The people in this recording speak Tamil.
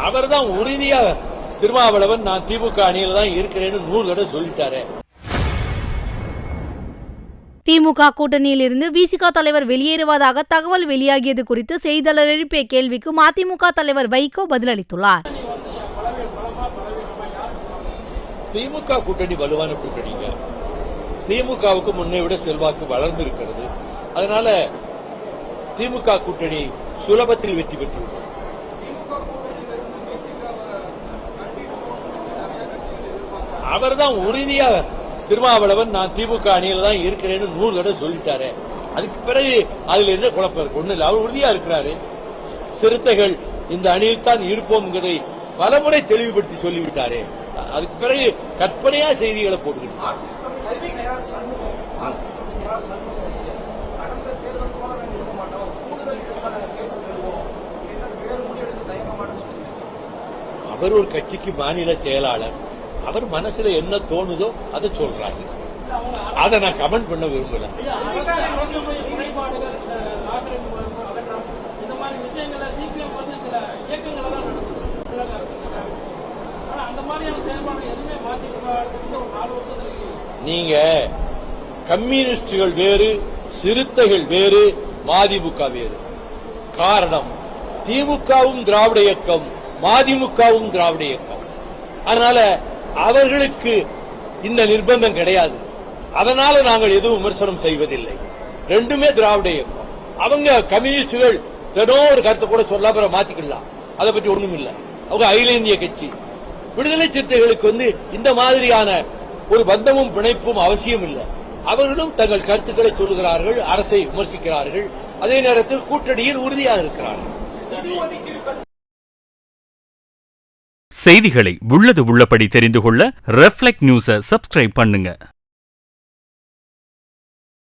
அவர் தான் உறுதியா திருமாவளவன் நான் திமுக அணியில தான் இருக்கிறேன்னு 100 தடவை சொல்லிட்டாரு. திமுக கூட்டணியில் இருந்து விசிக தலைவர் வெளியேறுவதாக தகவல் வெளியாகியது குறித்து செய்தியாளர் எழுப்பிய கேள்விக்கு மதிமுக தலைவர் வைகோ பதிலளித்துள்ளார். திமுக கூட்டணி வலுவான கூட்டணிங்க. திமுகவுக்கு முன்னை விட செல்வாக்கு வளர்ந்து இருக்கிறது. அதனால திமுக கூட்டணி சுலபத்தில் வெற்றி பெற்றுள்ளது. அவர் தான் உறுதியா திருமாவளவன் நான் திமுக அணியில தான் இருக்கிறேன்னு 100 தடவை சொல்லிட்டாரு. அதுக்கு பிறகு அதுல என்ன குழப்பம் இருக்கு? ஒண்ணு இல்ல, அவர் உறுதியா இருக்கிறாரு. சிறுத்தைகள் இந்த அணியில் தான் இருப்போம்ங்கிறதை பலமுறை தெளிவுபடுத்தி சொல்லிவிட்டாரு. அதுக்கு பிறகு கற்பனையா செய்திகளை போட்டுக்கிட்டு அவர் ஒரு கட்சிக்கு மாநில செயலாளர். அவர் மனசுல என்ன தோணுதோ அதை சொல்றாங்க. அதை நான் கமெண்ட் பண்ண விரும்பல. நீங்க கம்யூனிஸ்டுகள் வேறு, சிறுத்தைகள் வேறு, மதிமுக வேறு. காரணம், திமுகவும் திராவிட இயக்கம், மதிமுகவும் திராவிட இயக்கம். அதனால அவர்களுக்கு இந்த நிர்பந்தம் கிடையாது. அதனால நாங்கள் எதுவும் விமர்சனம் செய்வதில்லை. ரெண்டுமே திராவிட இயக்கம். அவங்க கம்யூனிஸ்டுகள் ஏதோ ஒரு கருத்தை கூட சொல்ல மாத்திக்கலாம். அதை பற்றி ஒண்ணும் இல்லை. அவங்க அகில இந்திய கட்சி. விடுதலை சிறுத்தைகளுக்கு இந்த மாதிரியான ஒரு பந்தமும் பிணைப்பும் அவசியம் இல்லை. அவர்களும் தங்கள் கருத்துக்களை சொல்லுகிறார்கள், அரசை விமர்சிக்கிறார்கள், அதே நேரத்தில் கூட்டணியில் உறுதியாக இருக்கிறார்கள். செய்திகளை உள்ளது உள்ளபடி தெரிந்து கொள்ள ரெஃப்ளெக்ட் நியூஸை சப்ஸ்கிரைப் பண்ணுங்க.